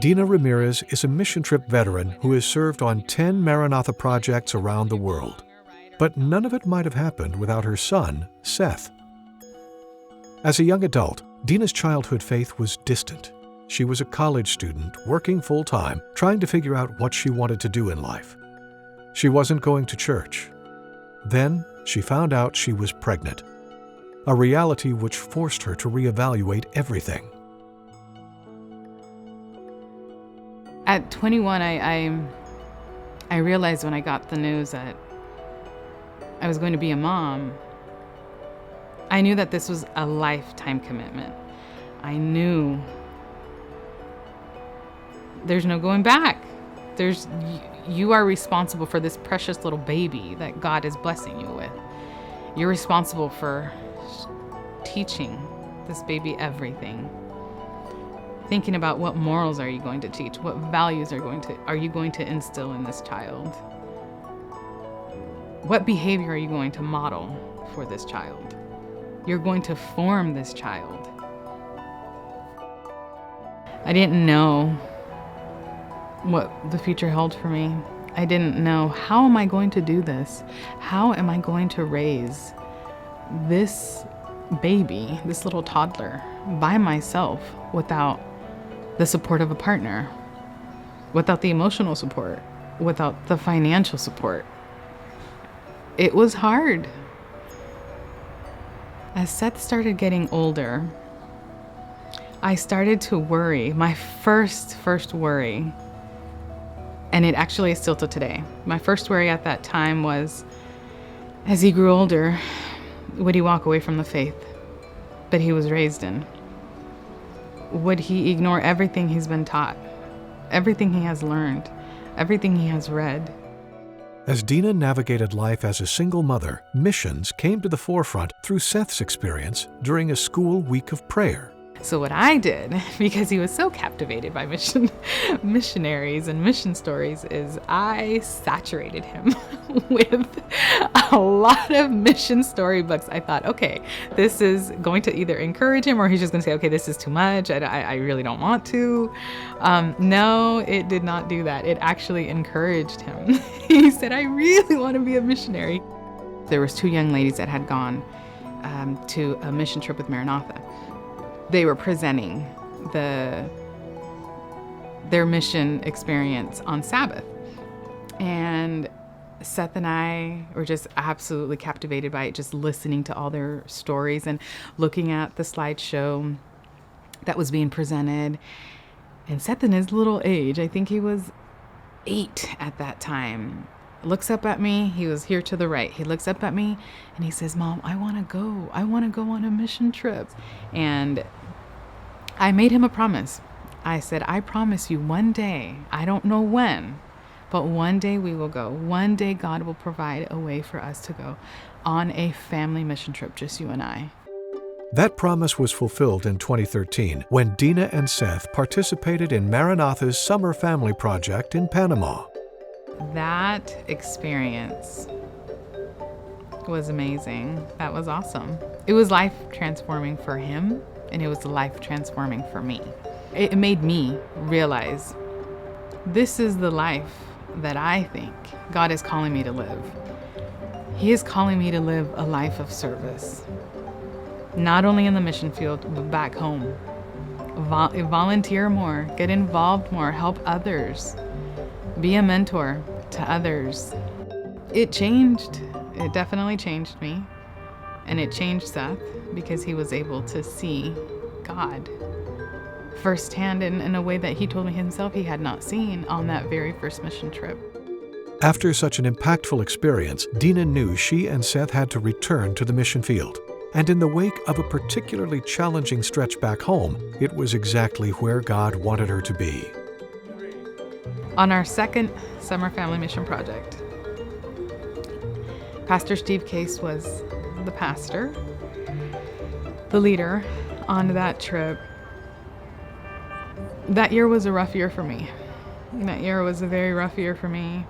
Dina Ramirez is a mission trip veteran who has served on 10 Maranatha projects around the world. But none of it might have happened without her son, Seth. As a young adult, Dina's childhood faith was distant. She was a college student, working full-time, trying to figure out what she wanted to do in life. She wasn't going to church. Then she found out she was pregnant, a reality which forced her to reevaluate everything. At 21, I realized when I got the news that I was going to be a mom, I knew that this was a lifetime commitment. I knew there's no going back. You are responsible for this precious little baby that God is blessing you with. You're responsible for teaching this baby everything. Thinking about what morals are you going to teach? What values are you going to instill in this child? What behavior are you going to model for this child? You're going to form this child. I didn't know what the future held for me. I didn't know, how am I going to do this? How am I going to raise this baby, this little toddler, by myself without the support of a partner, without the emotional support, without the financial support? It was hard. As Seth started getting older, I started to worry. My first worry, and it actually is still to today. My first worry at that time was, as he grew older, would he walk away from the faith that he was raised in? Would he ignore everything he's been taught, everything he has learned, everything he has read? As Dina navigated life as a single mother, missions came to the forefront through Seth's experience during a school week of prayer. So what I did, because he was so captivated by missionaries and mission stories, is I saturated him with a lot of mission storybooks. I thought, okay, this is going to either encourage him or he's just going to say, okay, this is too much. I really don't want to. No, it did not do that. It actually encouraged him. He said, I really want to be a missionary. There was 2 young ladies that had gone to a mission trip with Maranatha. They were presenting their mission experience on Sabbath. And Seth and I were just absolutely captivated by it, just listening to all their stories and looking at the slideshow that was being presented. And Seth, in his little age, I think he was 8 at that time, looks up at me. He was here to the right. He looks up at me and he says, Mom, I want to go. I want to go on a mission trip. And I made him a promise. I said, I promise you one day, I don't know when, but one day we will go. One day God will provide a way for us to go on a family mission trip, just you and I. That promise was fulfilled in 2013 when Dina and Seth participated in Maranatha's Summer Family Project in Panama. That experience was amazing. That was awesome. It was life transforming for him, and it was life transforming for me. It made me realize this is the life that I think God is calling me to live. He is calling me to live a life of service, not only in the mission field, but back home. Volunteer more, get involved more, help others, be a mentor to others. It changed. It definitely changed me. And it changed Seth because he was able to see God firsthand in a way that he told me himself he had not seen on that very first mission trip. After such an impactful experience, Dina knew she and Seth had to return to the mission field. And in the wake of a particularly challenging stretch back home, it was exactly where God wanted her to be. On our second Summer Family Mission Project, Pastor Steve Case was the pastor, the leader on that trip. That year was a rough year for me. That year was a very rough year for me.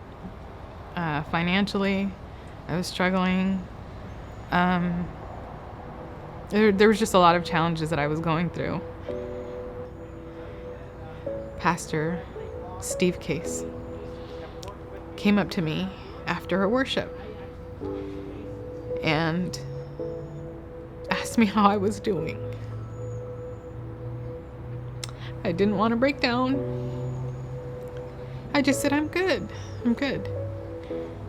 Financially, I was struggling. There was just a lot of challenges that I was going through. Pastor Steve Case came up to me after her worship and asked me how I was doing. I didn't want to break down. I just said, I'm good. I'm good.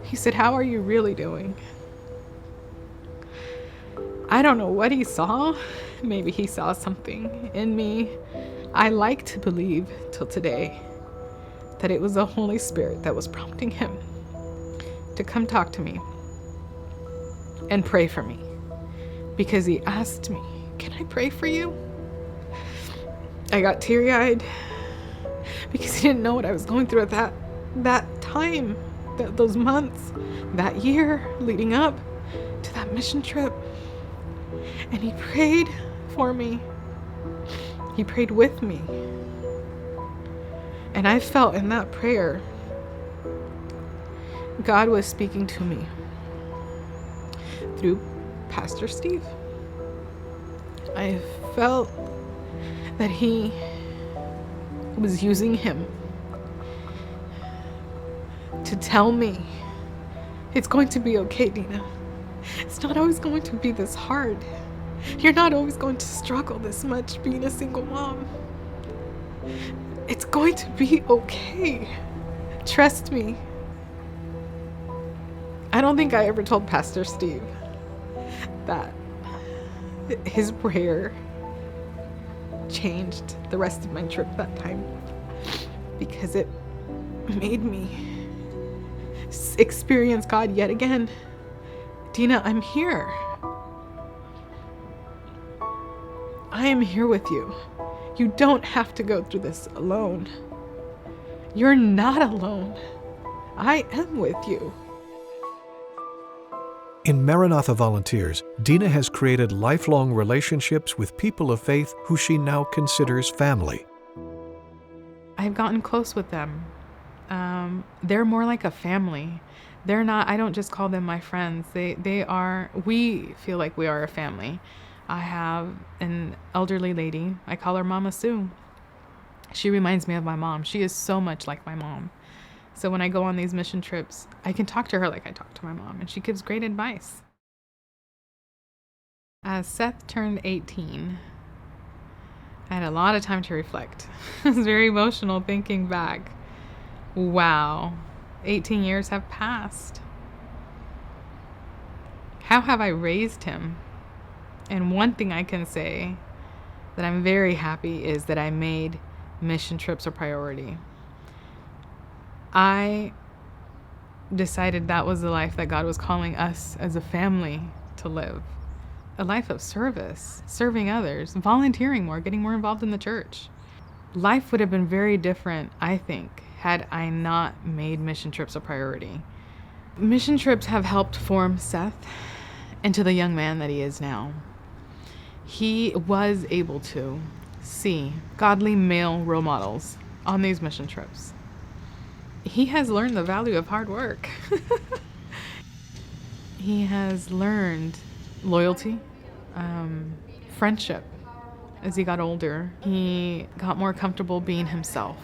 He said, how are you really doing? I don't know what he saw. Maybe he saw something in me. I like to believe till today that it was the Holy Spirit that was prompting him to come talk to me and pray for me, because he asked me, can I pray for you? I got teary-eyed because he didn't know what I was going through at that time, those months, that year leading up to that mission trip. And he prayed for me. He prayed with me. And I felt in that prayer, God was speaking to me through Pastor Steve. I felt that he was using him to tell me, it's going to be okay, Dina. It's not always going to be this hard. You're not always going to struggle this much being a single mom. It's going to be okay. Trust me. I don't think I ever told Pastor Steve that his prayer changed the rest of my trip that time, because it made me experience God yet again. Dina, I'm here. I am here with you. You don't have to go through this alone. You're not alone. I am with you. In Maranatha Volunteers, Dina has created lifelong relationships with people of faith who she now considers family. I've gotten close with them. They're more like a family. They're not, I don't just call them my friends. We feel like we are a family. I have an elderly lady. I call her Mama Sue. She reminds me of my mom. She is so much like my mom. So when I go on these mission trips, I can talk to her like I talk to my mom, and she gives great advice. As Seth turned 18, I had a lot of time to reflect. I was very emotional thinking back. Wow, 18 years have passed. How have I raised him? And one thing I can say that I'm very happy is that I made mission trips a priority. I decided that was the life that God was calling us as a family to live. A life of service, serving others, volunteering more, getting more involved in the church. Life would have been very different, I think, had I not made mission trips a priority. Mission trips have helped form Seth into the young man that he is now. He was able to see godly male role models on these mission trips. He has learned the value of hard work. He has learned loyalty, friendship. As he got older, he got more comfortable being himself.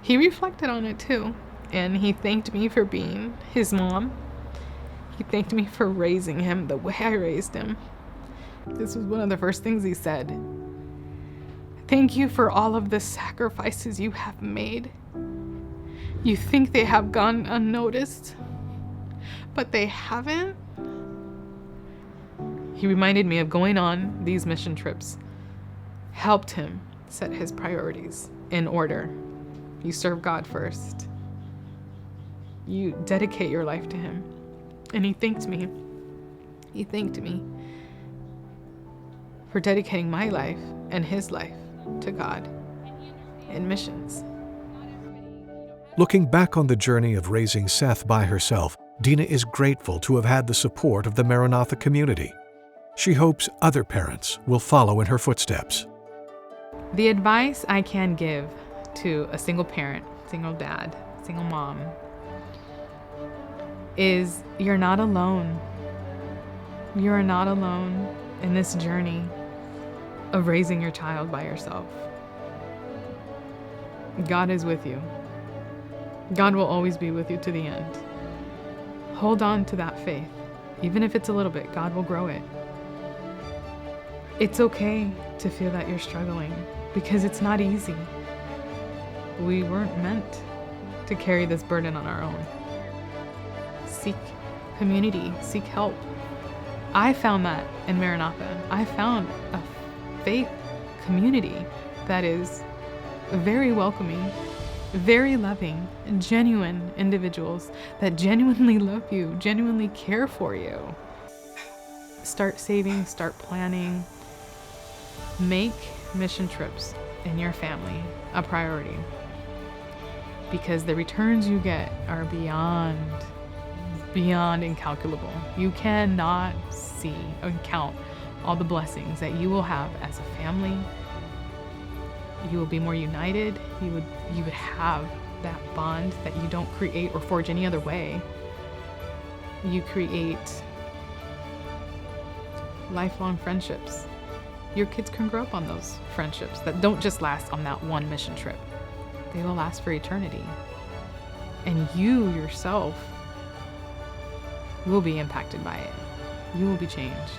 He reflected on it too, and he thanked me for being his mom. He thanked me for raising him the way I raised him. This was one of the first things he said. Thank you for all of the sacrifices you have made. You think they have gone unnoticed, but they haven't. He reminded me of going on these mission trips, helped him set his priorities in order. You serve God first. You dedicate your life to him. And he thanked me. He thanked me for dedicating my life and his life to God in missions. Looking back on the journey of raising Seth by herself, Dina is grateful to have had the support of the Maranatha community. She hopes other parents will follow in her footsteps. The advice I can give to a single parent, single dad, single mom, is you're not alone. You are not alone in this journey of raising your child by yourself. God is with you. God will always be with you to the end. Hold on to that faith. Even if it's a little bit, God will grow it. It's okay to feel that you're struggling because it's not easy. We weren't meant to carry this burden on our own. Seek community, seek help. I found that in Maranatha. I found a faith community that is very welcoming, very loving, genuine individuals that genuinely love you, genuinely care for you. Start saving, start planning. Make mission trips in your family a priority because the returns you get are beyond incalculable. You cannot see and count all the blessings that you will have as a family. You will be more united. You would have that bond that you don't create or forge any other way. You create lifelong friendships. Your kids can grow up on those friendships that don't just last on that one mission trip. They will last for eternity. And you yourself will be impacted by it. You will be changed.